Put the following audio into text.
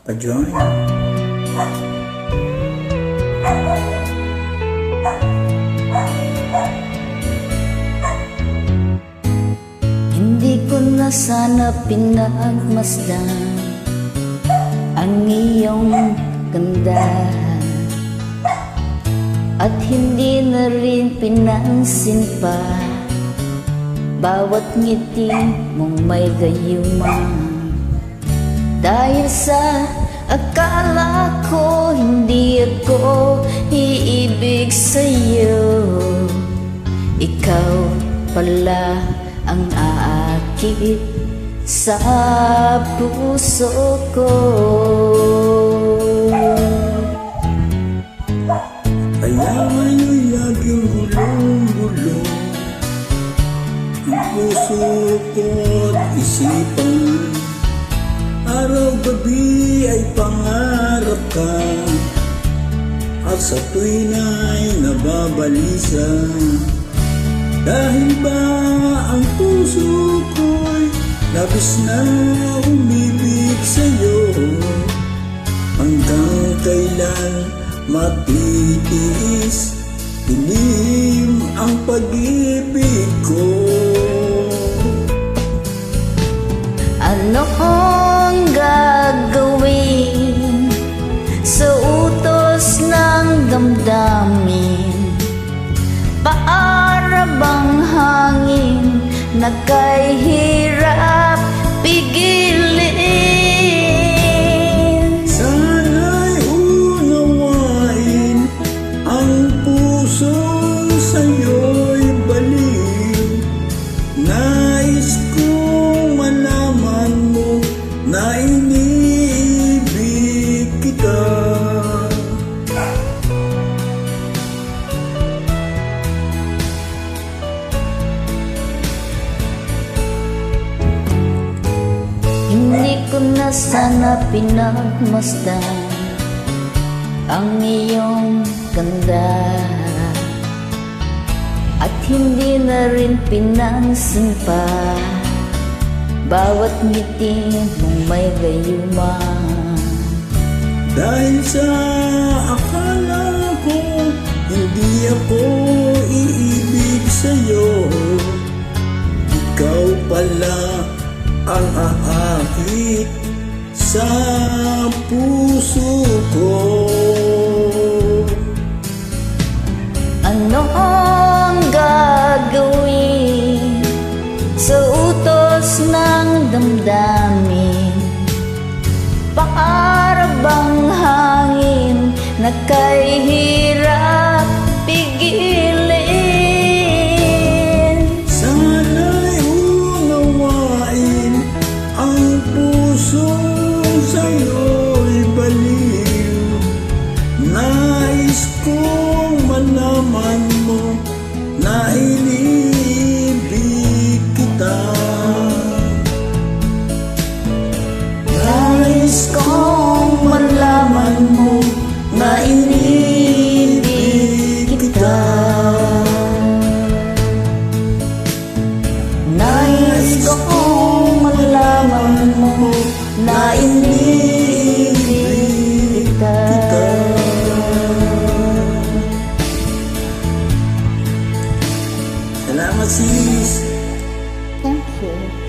pa-join. Hindi ko na sana pinagmasdan ang iyong ganda, at hindi na rin pinansin pa bawat ngiti mong may gayuma. Dahil sa akala ko hindi ako iibig sa'yo, ikaw pala ang aakit sa puso ko. Kaya nga'yo'y laging gulong-gulong ang puso ko't isipan. Araw-gabi ay pangarap ka, at sa tuwin ay nababalisa. Dahil ba ang puso ko'y labis na umibig sa'yo, hanggang kailan matitiis dilim ang pag-ibig ko. Ano ang gagawin sa utos ng damdamin? Para bang hangin na kay hirap pigilin? Sana'y unawain ang pusong sa'yo'y baliw. Nais kong malaman mo na iniibig kita. Hindi ko na sana pinagmasdan ang iyong ganda, at hindi na rin pinansin pa bawat ngiti mong may gayuma. Dahil sa akala ko hindi ako iibig sa'yo, ikaw pala ang aakit sa puso ko. Ano ang gagawin sa utos ng damdamin? Para bang hangin na kay hirap pigilin? Sana'y unawain ang pusong sa'yo'y baliw. Nais kong malaman mo na iniibig kita. Nais kong malaman mo na iniibig kita. Nais kong malaman mo na iniibig kita. Salamat sis. Thank you.